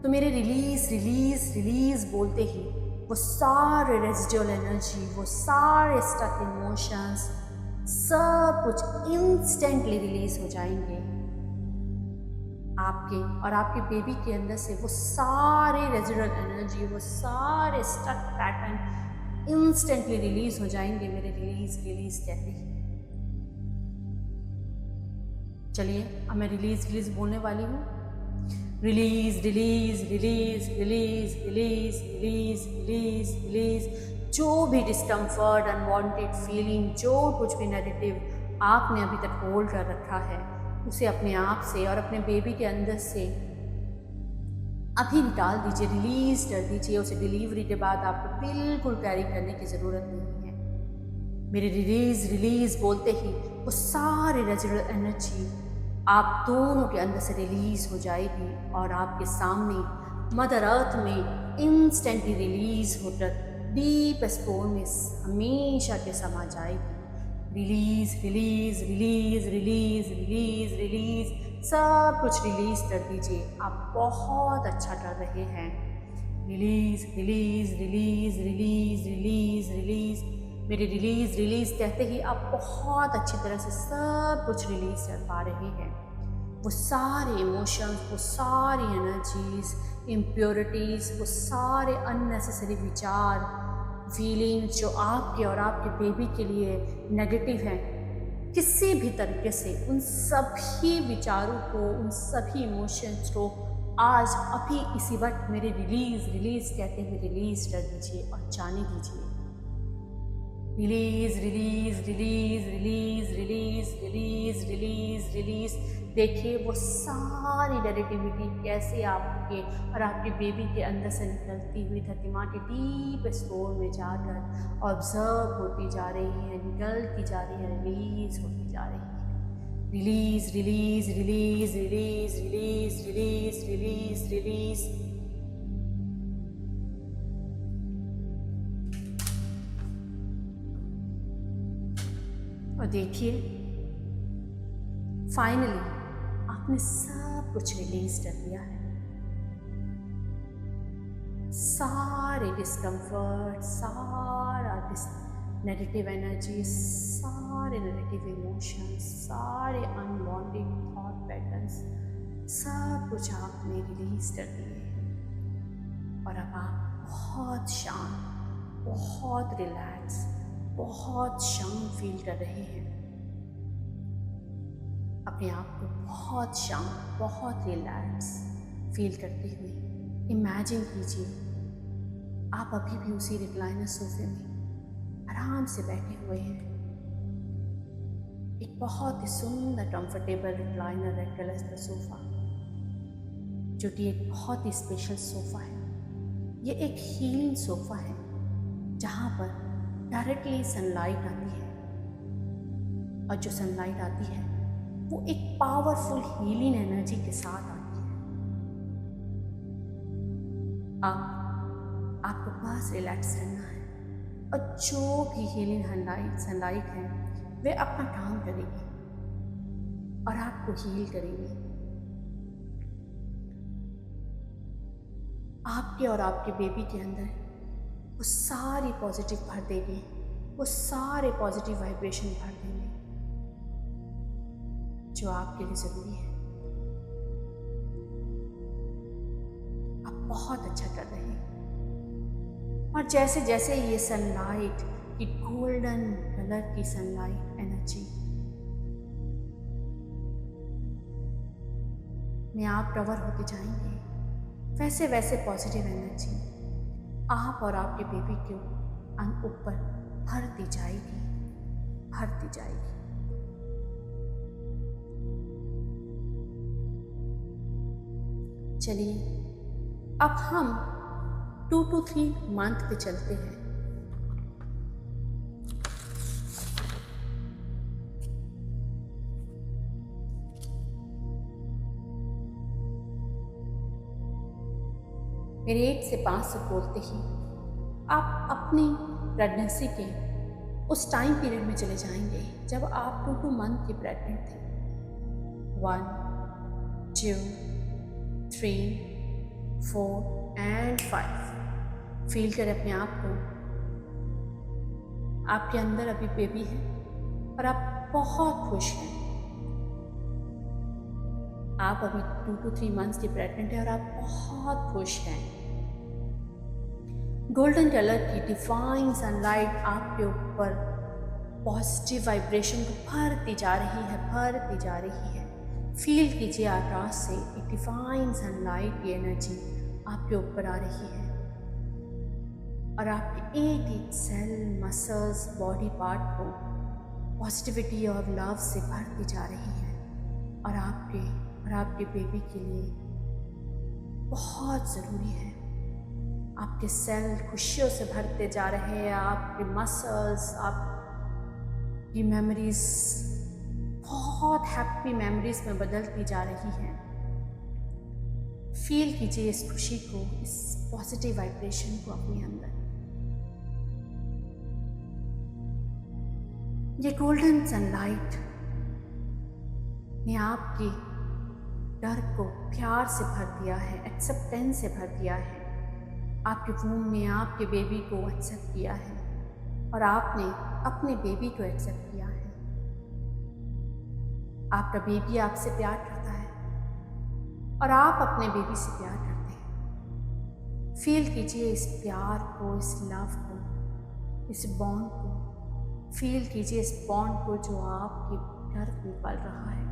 तो मेरे रिलीज रिलीज रिलीज बोलते ही वो सारे रेजिडुअल एनर्जी, वो सारे स्टक इमोशंस, सब कुछ इंस्टेंटली रिलीज हो जाएंगे। आपके और आपके बेबी के अंदर से वो सारे रेजिडुअल एनर्जी, वो सारे स्टक पैटर्न इंस्टेंटली रिलीज हो जाएंगे मेरे रिलीज रिलीज कहते ही। चलिए अब मैं रिलीज रिलीज बोलने वाली हूँ। Release release release release release release release release. जो भी डिस्कम्फर्ट, अनवांटेड फीलिंग, जो कुछ भी नेगेटिव आपने अभी तक होल्ड कर रखा है, उसे अपने आप से और अपने बेबी के अंदर से अभी निकाल दीजिए, रिलीज कर दीजिए। उसे डिलीवरी के बाद आपको बिल्कुल कैरी करने की ज़रूरत नहीं है। मेरे रिलीज रिलीज बोलते ही वो सारी रेजिडुअल एनर्जी आप दोनों के अंदर से रिलीज हो जाएगी और आपके सामने मदर अर्थ में इंस्टेंटली रिलीज होकर डीप स्टोर में हमेशा के समा जाएगी। Release release release release release release, सब कुछ रिलीज कर दीजिए। आप बहुत अच्छा कर रहे हैं। Release release release release release release. मेरे रिलीज रिलीज कहते ही आप बहुत अच्छी तरह से सब कुछ रिलीज कर पा रहे हैं। वो सारे इमोशंस, वो सारी एनर्जीज, इम्प्योरिटीज़, वो सारे अननेसेसरी विचार, फीलिंग्स जो आपके और आपके बेबी के लिए नेगेटिव हैं, किसी भी तरीके से उन सभी विचारों को, उन सभी इमोशंस को आज अभी इसी वक्त मेरे रिलीज रिलीज कहते हुए रिलीज कर दीजिए और जाने दीजिए। Release release release release release release release release. देखिए वो सारी नेगेटिविटी कैसे आपके और आपके बेबी के अंदर से निकलती हुई धरती माँ के डीप स्टोर में जाकर ऑब्जर्व होती जा रही है, निकलती जा रही है, रिलीज होती जा रही है। Release release release release release release release release. और देखिए फाइनली आपने सब कुछ रिलीज कर दिया है। सारे डिस्कम्फर्ट, सारा नेगेटिव एनर्जी, सारे नेगेटिव इमोशंस, सारे अनवांटेड थॉट पैटर्न्स, सब कुछ आपने रिलीज कर दिए। और अब आप बहुत शांत, बहुत रिलैक्स, बहुत शांत फील कर रहे हैं। अपने आप को बहुत शांत, बहुत रिलैक्स फील करते हुए इमेजिन कीजिए आप अभी भी उसी रिक्लाइनर सोफे में आराम से बैठे हुए हैं। एक बहुत ही सुंदर कंफर्टेबल रिक्लाइनर रेड कलर का सोफा, जो कि एक बहुत ही स्पेशल सोफा है। ये एक हीलिंग सोफा है जहाँ पर डायरेक्टली सनलाइट आती है, और जो सनलाइट आती है वो एक पावरफुल हीलिंग एनर्जी के साथ आती है। अब आपको बस रिलैक्स करना है और जो भी हीलिंग सनलाइट है वे अपना काम करेगी और आपको हील करेंगे। आपके और आपके बेबी के अंदर वो सारी पॉजिटिव भर देंगे, वो सारे पॉजिटिव वाइब्रेशन भर देंगे जो आपके लिए ज़रूरी है। आप बहुत अच्छा कर रहे हैं। और जैसे जैसे ये सनलाइट की गोल्डन कलर की सनलाइट एनर्जी में आप कवर होते जाएंगे, वैसे वैसे पॉजिटिव एनर्जी आप और आपके बेबी के ऊपर भरती जाएगी, भरती जाएगी। चलिए अब हम 2 to 3 मंथ पे चलते हैं। मेरे 8 से 5 से बोलते ही आप अपनी प्रेगनेंसी के उस टाइम पीरियड में चले जाएंगे जब आप 2 मंथ की प्रेग्नेंट थे। 1, 2, 3, 4 एंड 5। फील करें अपने आप को। आपके अंदर अभी बेबी है और आप बहुत खुश हैं। आप अभी 2 to 3 मंथ्स की प्रेग्नेंट है और आप बहुत खुश हैं। गोल्डन कलर की डिवाइन सनलाइट आपके ऊपर पॉजिटिव वाइब्रेशन को भरती जा रही है, भरती जा रही है। फील कीजिए आकाश से एक डिवाइन सनलाइट की एनर्जी आपके ऊपर आ रही है और आपके एक एक सेल, मसल्स, बॉडी पार्ट को पॉजिटिविटी और लव से भरती जा रही है और आपके बेबी के लिए बहुत ज़रूरी है। आपके सेल खुशियों से भरते जा रहे हैं, आपके मसल्स, आपकी मेमोरीज बहुत हैप्पी मेमोरीज में बदलती जा रही हैं। फील कीजिए इस खुशी को, इस पॉजिटिव वाइब्रेशन को अपने अंदर। ये गोल्डन सनलाइट ने आपके डर को प्यार से भर दिया है, एक्सेप्टेंस से भर दिया है। आपके वूम ने आपके बेबी को एक्सेप्ट किया है और आपने अपने बेबी को एक्सेप्ट किया है। आपका बेबी आपसे प्यार करता है और आप अपने बेबी से प्यार करते हैं। फील कीजिए इस प्यार को, इस लव को, इस बॉन्ड को। फील कीजिए इस बॉन्ड को जो आपके गर्भ में पल रहा है।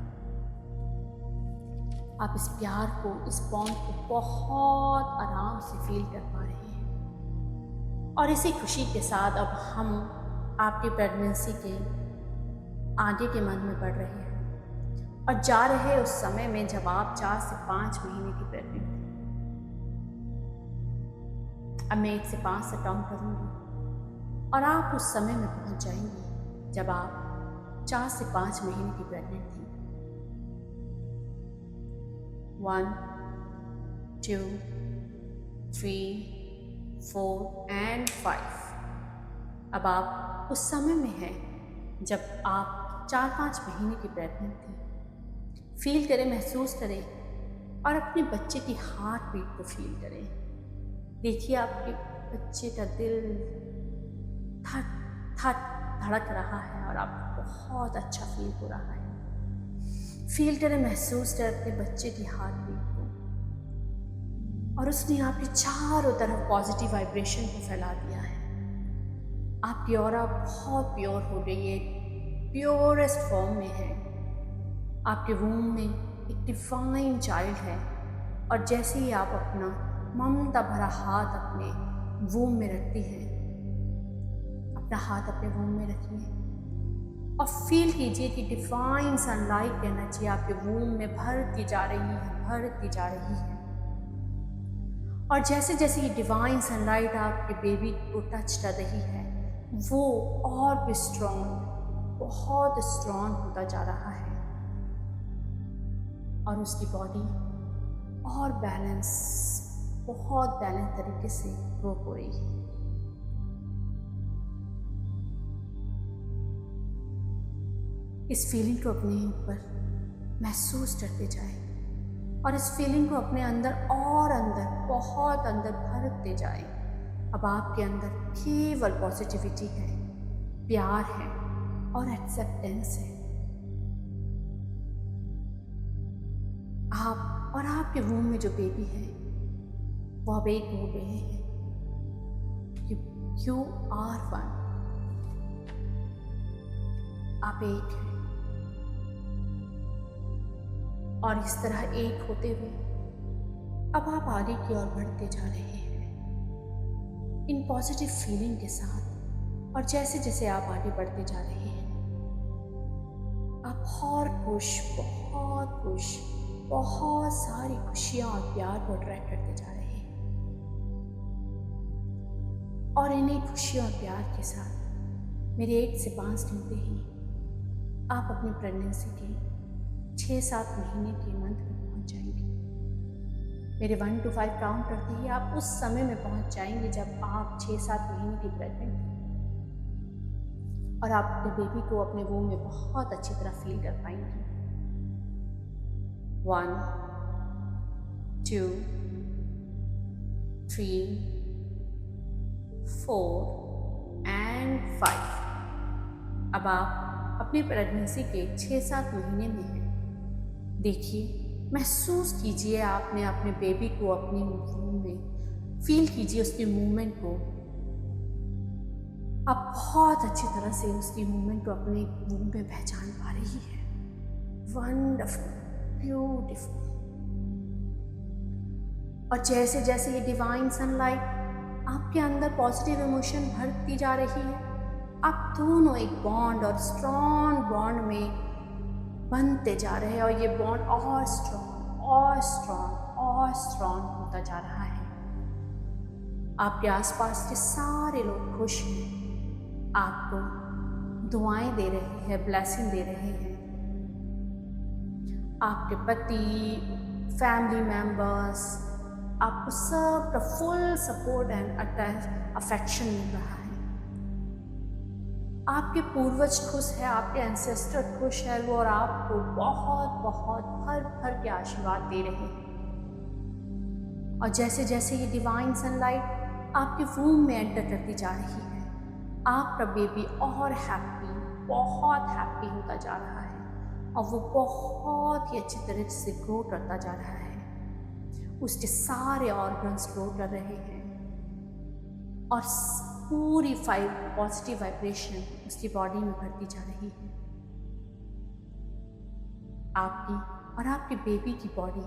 आप इस प्यार को, इस बॉन्ड को बहुत आराम से फील कर पा रहे हैं और इसी खुशी के साथ अब हम आपकी प्रेगनेंसी के आगे के मंथ में बढ़ रहे हैं और जा रहे हैं उस समय में जब आप 4 से 5 महीने की प्रेग्नेंट थे। अब मैं 1 से 5 से काउंट करूँगी और आप उस समय में पहुँच जाएंगे जब आप 4 से 5 महीने की प्रेग्नेंट थी। 1, 2, 3, 4 एंड 5। अब आप उस समय में हैं जब आप 4-5 महीने की प्रेग्नेंट थी। फील करें, महसूस करें और अपने बच्चे की हार्ट बीट को फील करें। देखिए आपके बच्चे का दिल धक धक धड़क रहा है और आपको बहुत अच्छा फील हो रहा है। फील करें, महसूस करें अपने बच्चे की हार्ट बीट को और उसने आपके चारों तरफ पॉजिटिव वाइब्रेशन को फैला दिया है। आपकी ऑरा बहुत प्योर हो गई है, प्योरेस्ट फॉर्म में है। आपके वूम में एक डिवाइन चाइल्ड है और जैसे ही आप अपना ममता भरा हाथ अपने वूम में रखती हैं, अपना हाथ अपने वूम में रखिए और फील कीजिए कि डिवाइन सनलाइट एनर्जी आपके वूम में भरती जा रही है, भरती जा रही है। और जैसे जैसे ये डिवाइन सनलाइट आपके बेबी को टच कर रही है, वो और भी स्ट्रॉन्ग, बहुत स्ट्रॉन्ग होता जा रहा है और उसकी बॉडी और बहुत बैलेंस तरीके से ग्रो हो रही है। इस फीलिंग को अपने ऊपर महसूस करते जाएं और इस फीलिंग को अपने अंदर और अंदर, बहुत अंदर भरते जाएं। अब आपके अंदर केवल पॉजिटिविटी है, प्यार है और एक्सेप्टेंस है। आप और आपके वूम में जो बेबी है वो अब एक हो गए हैं। You are one। आप एक हैं और इस तरह एक होते हुए अब आप आगे की ओर बढ़ते जा रहे हैं इन पॉजिटिव फीलिंग के साथ। और जैसे जैसे आप आगे बढ़ते जा रहे हैं, आप और खुश, बहुत खुश, बहुत सारी खुशियाँ और प्यार को अट्रैक्ट करते जा रहे हैं। और इन्हीं खुशियों और प्यार के साथ मेरे 1 से 5 गिनते ही आप अपनी प्रेगनेंसी के 6-7 महीने के मंथ में पहुंच जाएंगे। मेरे 1 to 5 काउंट करते ही आप उस समय में पहुंच जाएंगे जब आप 6-7 महीने की प्रेग्नेंट थी और आप अपने बेबी को अपने वूम में बहुत अच्छी तरह फील कर पाएंगे। 1, 2, 3, 4 एंड 5। अब आप अपनी प्रेगनेंसी के 6-7 महीने में हैं। देखिए, महसूस कीजिए, आपने अपने बेबी को अपने वूम में फील कीजिए, उसकी मूवमेंट को। आप बहुत अच्छी तरह से उसकी मूवमेंट को अपने वूम में पहचान पा रही है। Wonderful, beautiful. और जैसे जैसे ये डिवाइन सनलाइट आपके अंदर पॉजिटिव इमोशन भरती जा रही है, आप दोनों एक बॉन्ड और स्ट्रॉन्ग बॉन्ड में बनते जा रहे हैं और ये बॉन्ड और स्ट्रॉन्ग और स्ट्रॉन्ग और स्ट्रॉन्ग होता जा रहा है। आपके आसपास के सारे लोग खुश हैं, आपको दुआएं दे रहे हैं, ब्लेसिंग दे रहे हैं। आपके पति, फैमिली मेंबर्स, आपको सबका फुल सपोर्ट एंड अफेक्शन मिल रहा है। आपके पूर्वज खुश है, आपके एंसेस्टर खुश है वो, और आपको बहुत बहुत भर भर के आशीर्वाद दे रहे हैं। और जैसे जैसे ये डिवाइन सनलाइट आपके वूम में एंटर करती जा रही है, आपका बेबी और हैप्पी, बहुत हैप्पी होता जा रहा है और वो बहुत ही अच्छी तरह से ग्रो करता जा रहा है। उसके सारे ऑर्गन्स ग्रो कर रहे हैं और पूरी पॉजिटिव वाइब्रेशन उसकी बॉडी में भरती जा रही है। आपकी और आपके बेबी की बॉडी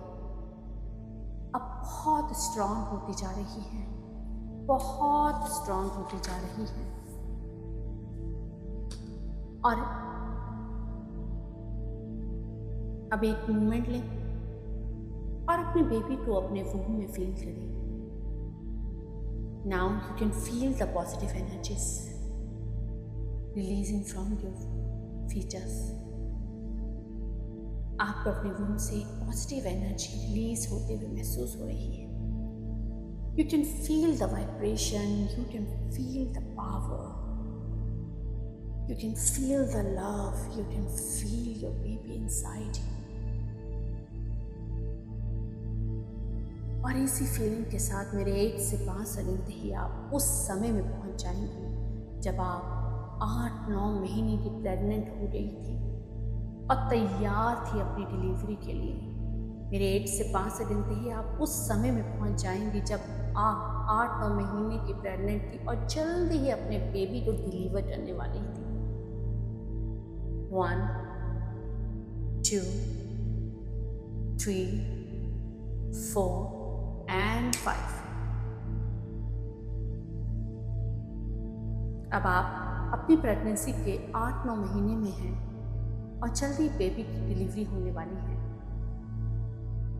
अब बहुत स्ट्रांग होती जा रही है, बहुत स्ट्रांग होती जा रही है। और अब एक मोमेंट लें और अपने बेबी को अपने वूम में फील करें। Now you can feel the positive energies releasing from your fetus. आपको अपने वूम से पॉजिटिव एनर्जी रिलीज होते हुए महसूस हो रही है। You can feel the vibration, you can feel the power, you can feel the love, you can feel your baby inside you. और इसी फीलिंग के साथ मेरे 1 से 5 से गिनते ही आप उस समय में पहुंच जाएंगे जब आप 8-9 महीने की प्रेग्नेंट हो गई थी और तैयार थी अपनी डिलीवरी के लिए। मेरे 1 से 5 से गिनते ही आप उस समय में पहुंच जाएंगे जब आप 8-9 महीने की प्रेग्नेंट थी और जल्दी ही अपने बेबी को डिलीवर करने वाली थी। 1, 2, 3, 4 and 5। अब आप अपनी प्रेगनेंसी के 8-9 महीने में हैं और जल्दी बेबी की डिलीवरी होने वाली है।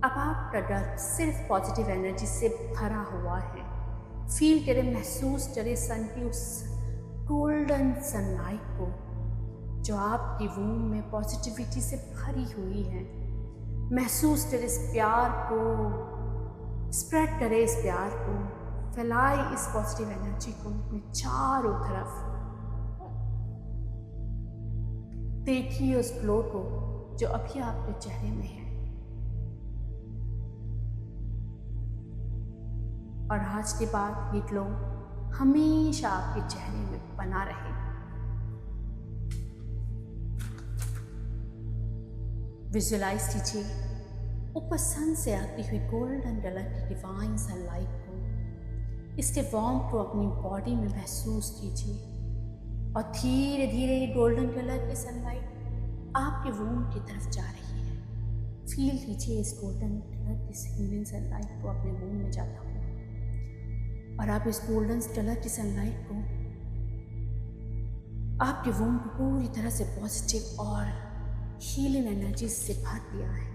अब आपका गर्भ सिर्फ पॉजिटिव एनर्जी से भरा हुआ है। फील करें, महसूस करें सन की उस गोल्डन सनलाइट को जो आपकी वूम में पॉजिटिविटी से भरी हुई है। महसूस करें इस प्यार को, स्प्रेड करें इस प्यार को, फैलाए इस पॉजिटिव एनर्जी को अपने चारों तरफ। देखिए उस ग्लो को जो अभी आपके चेहरे में है। और आज के बाद ये ग्लो हमेशा आपके चेहरे में बना रहे। विजुअलाइज कीजिए ऊपर सन से आती हुई गोल्डन कलर की डिवाइन सनलाइट को, इसके वार्म को अपनी बॉडी में महसूस कीजिए और धीरे धीरे ये गोल्डन कलर की सनलाइट आपके वूम की तरफ जा रही है। फील कीजिए इस गोल्डन कलर की हीलिंग सनलाइट को अपने वूम में जाता हुआ, और आप इस गोल्डन कलर की सनलाइट को आपके वूम को पूरी तरह से पॉजिटिव और हीलिंग एनर्जी से भर दिया है।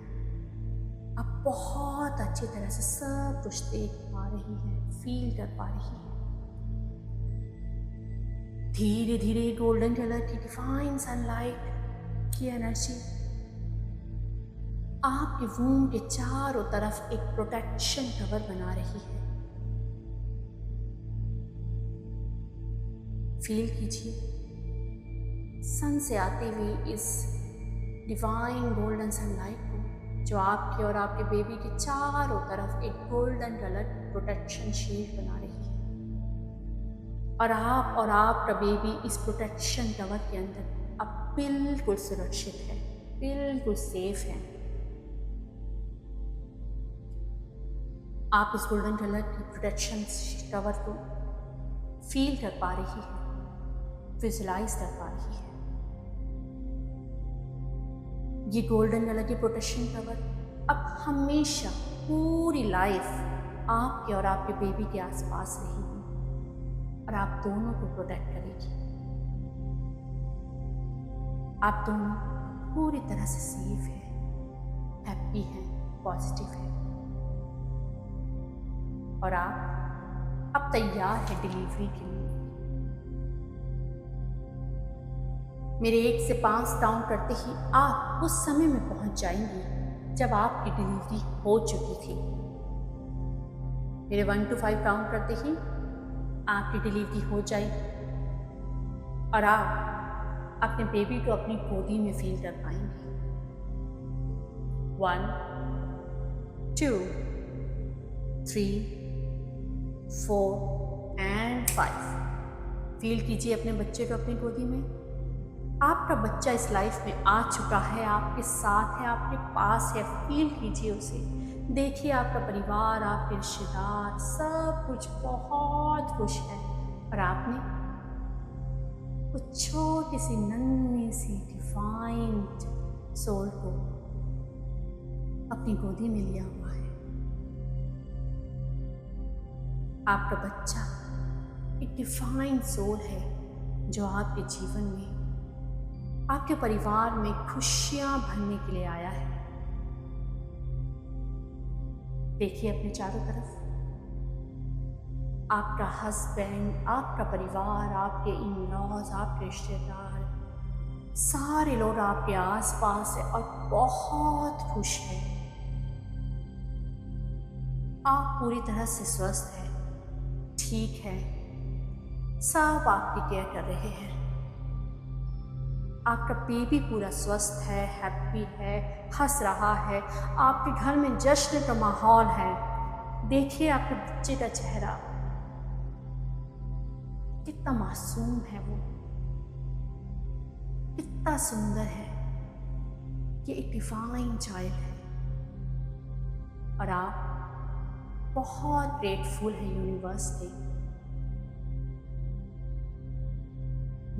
आप बहुत अच्छी तरह से सब कुछ देख पा रही है, फील कर पा रही है। धीरे धीरे गोल्डन कलर की डिवाइन सनलाइट की एनर्जी आपके वूम के चारों तरफ एक प्रोटेक्शन कवर बना रही है। फील कीजिए सन से आती हुई इस डिवाइन गोल्डन सनलाइट को, जो आपके और आपके बेबी के चारों तरफ एक गोल्डन कलर प्रोटेक्शन शील्ड बना रही है। और आपका बेबी इस प्रोटेक्शन कवर के अंदर अब बिल्कुल सुरक्षित है, बिल्कुल सेफ है। आप इस गोल्डन कलर की प्रोटेक्शन कवर को फील कर पा रही है, विजुलाइज कर पा रही है। ये गोल्डन कलर की प्रोटेक्शन कवर अब हमेशा पूरी लाइफ आपके और आपके बेबी के आसपास रहेगी और आप दोनों को प्रोटेक्ट करेगी। आप दोनों पूरी तरह से सेफ है, हैप्पी है, पॉजिटिव है और आप अब तैयार है डिलीवरी के लिए। मेरे 1 से 5 काउंट करते ही आप उस समय में पहुंच जाएंगी जब आपकी डिलीवरी हो चुकी थी। मेरे 1 to 5 काउंट करते ही आपकी डिलीवरी हो जाएगी और आप अपने बेबी को अपनी गोदी में फील कर पाएंगे। 1 2 3 4 and 5। फील कीजिए अपने बच्चे को अपनी गोदी में। आपका बच्चा इस लाइफ में आ चुका है, आपके साथ है, आपके पास है। फील कीजिए उसे, देखिए आपका परिवार, आपके रिश्तेदार, सब कुछ बहुत खुश है और आपने उस छोटी सी नन्ही सी डिवाइन सोल को अपनी गोदी में लिया हुआ है। आपका बच्चा एक डिवाइन सोल है जो आपके जीवन में, आपके परिवार में खुशियां भरने के लिए आया है। देखिए अपने चारों तरफ, आपका हस्बैंड, आपका परिवार, आपके इन-लॉज, आपके रिश्तेदार, सारे लोग आपके आसपास है और बहुत खुश हैं। आप पूरी तरह से स्वस्थ हैं, ठीक है, सब आपकी केयर कर रहे हैं। आपका बेबी पूरा स्वस्थ है, हैप्पी है, हंस रहा है। आपके घर में जश्न का माहौल है। देखिए आपके बच्चे का चेहरा कितना मासूम है, वो कितना सुंदर है। ये एक डिवाइन चाइल्ड है और आप बहुत ग्रेटफुल है यूनिवर्स के,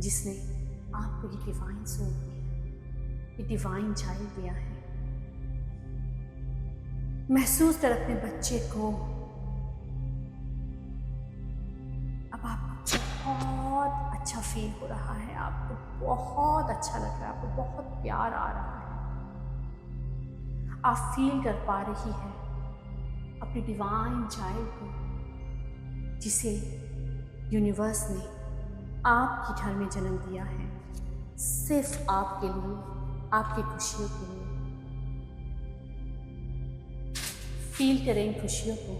जिसने आपको ये डिवाइन सोल दिया, ये डिवाइन चाइल्ड दिया है। महसूस कर अपने बच्चे को। अब आपको बहुत अच्छा फील हो रहा है, आपको बहुत अच्छा लग रहा है, आपको बहुत प्यार आ रहा है। आप फील कर पा रही है अपने डिवाइन चाइल्ड को, जिसे यूनिवर्स ने आपके घर में जन्म दिया है, सिर्फ आपके लिए, आपकी खुशियों के लिए। फील करें इन खुशियों को।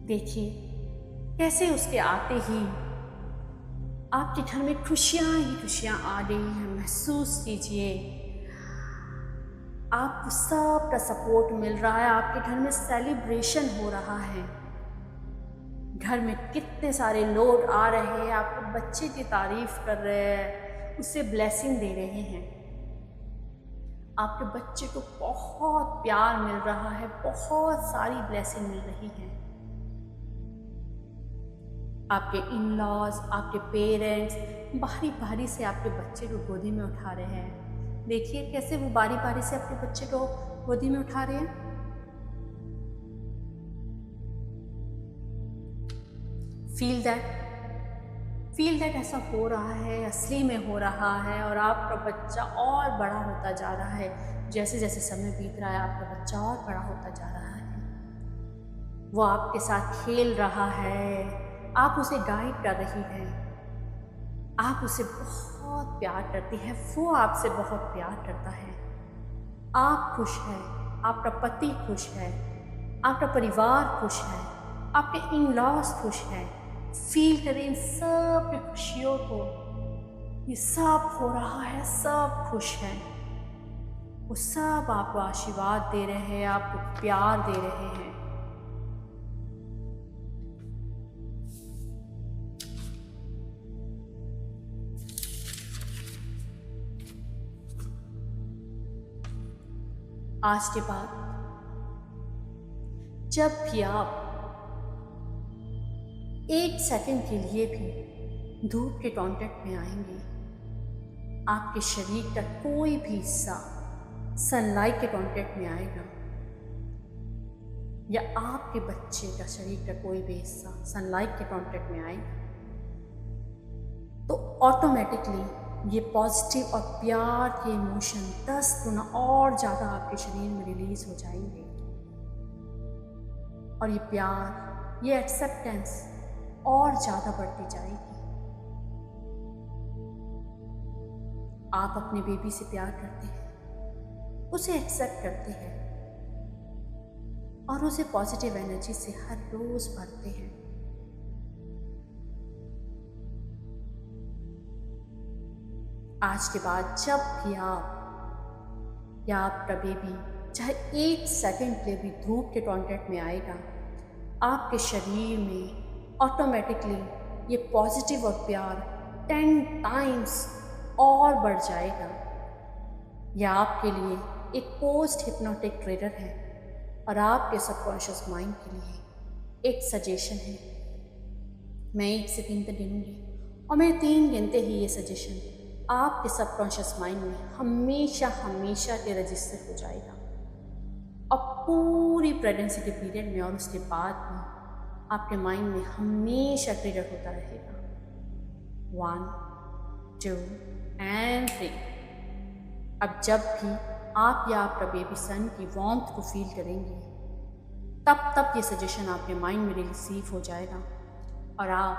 देखिए कैसे उसके आते ही आपके घर में खुशियां ही खुशियां आ रही हैं। महसूस कीजिए आपको सबका सपोर्ट मिल रहा है, आपके घर में सेलिब्रेशन हो रहा है। घर में कितने सारे लोग आ रहे हैं, आपके बच्चे की तारीफ कर रहे हैं, उसे ब्लेसिंग दे रहे हैं। आपके बच्चे को बहुत प्यार मिल रहा है, बहुत सारी ब्लेसिंग मिल रही है। आपके इन-लॉज, आपके पेरेंट्स बारी बारी से आपके बच्चे को गोदी में उठा रहे हैं। देखिए कैसे वो बारी बारी से अपने बच्चे को गोदी में उठा रहे हैं। फील दैट ऐसा हो रहा है, असली में हो रहा है और आपका बच्चा और बड़ा होता जा रहा है। जैसे जैसे समय बीत रहा है, आपका बच्चा और बड़ा होता जा रहा है। वो आपके साथ खेल रहा है, आप उसे गाइड कर रही हैं, आप उसे बहुत प्यार करती हैं, वो आपसे बहुत प्यार करता है। आप खुश हैं, आपका पति खुश है, आपका परिवार खुश है, आपके इन लॉज खुश हैं। फील करें इन सब की खुशियों को। ये सब हो रहा है, सब खुश हैं। वो सब आपको आशीर्वाद दे रहे हैं, आपको प्यार दे रहे हैं। आज के बाद जब भी आप 1 सेकंड के लिए भी धूप के कांटेक्ट में आएंगे, आपके शरीर का कोई भी हिस्सा सनलाइट के कांटेक्ट में आएगा, या आपके बच्चे का शरीर का कोई भी हिस्सा सनलाइट के कांटेक्ट में आएगा, तो ऑटोमेटिकली ये पॉजिटिव और प्यार के इमोशन 10 गुना और ज़्यादा आपके शरीर में रिलीज हो जाएंगे। और ये प्यार, ये एक्सेप्टेंस और ज़्यादा बढ़ती जाएगी। आप अपने बेबी से प्यार करते हैं, उसे एक्सेप्ट करते हैं और उसे पॉजिटिव एनर्जी से हर रोज भरते हैं। आज के बाद जब भी आप या आपका बेबी चाहे 1 सेकंड के लिए भी धूप के कांटेक्ट में आएगा, आपके शरीर में ऑटोमेटिकली ये पॉजिटिव और प्यार 10 टाइम्स और बढ़ जाएगा। यह आपके लिए एक पोस्ट हिप्नोटिक ट्रेडर है और आपके सबकॉन्शियस माइंड के लिए एक सजेशन है। मैं 1 से 3 तक गिनूंगी और मैं 3 गिनते ही ये सजेशन आपके सबकॉन्शियस माइंड में हमेशा हमेशा के रजिस्टर हो जाएगा और पूरी प्रेगनेंसी के पीरियड में और उसके बाद में आपके माइंड में हमेशा ट्रिगर होता रहेगा। 1, 2 and 3। अब जब भी आप या आपका बेबी सन की वार्मथ को फील करेंगे, तब ये सजेशन आपके माइंड में रिसीव हो जाएगा और आप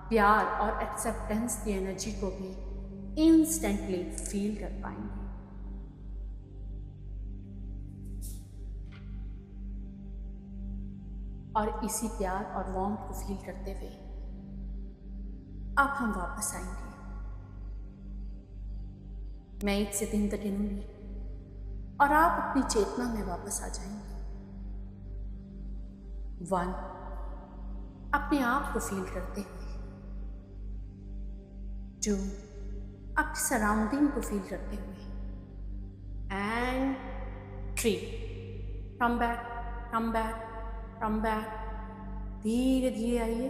प्यार और एक्सेप्टेंस की एनर्जी को भी इंस्टेंटली फील कर पाएंगे। और इसी प्यार और वार्मथ को फील करते हुए अब हम वापस आएंगे। मैं 1 से 3 तक गिनूंगी और आप अपनी चेतना में वापस आ जाएंगे। 1, अपने आप को फील करते हुए। 2, आपकी सराउंडिंग को फील करते हुए। And 3, come back, come back, come back. धीरे धीरे आइए,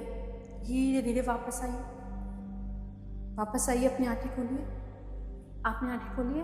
धीरे धीरे वापस आइए। वापस आइए, अपनी आंखें खोलिए। आपने आंखें खोलिए।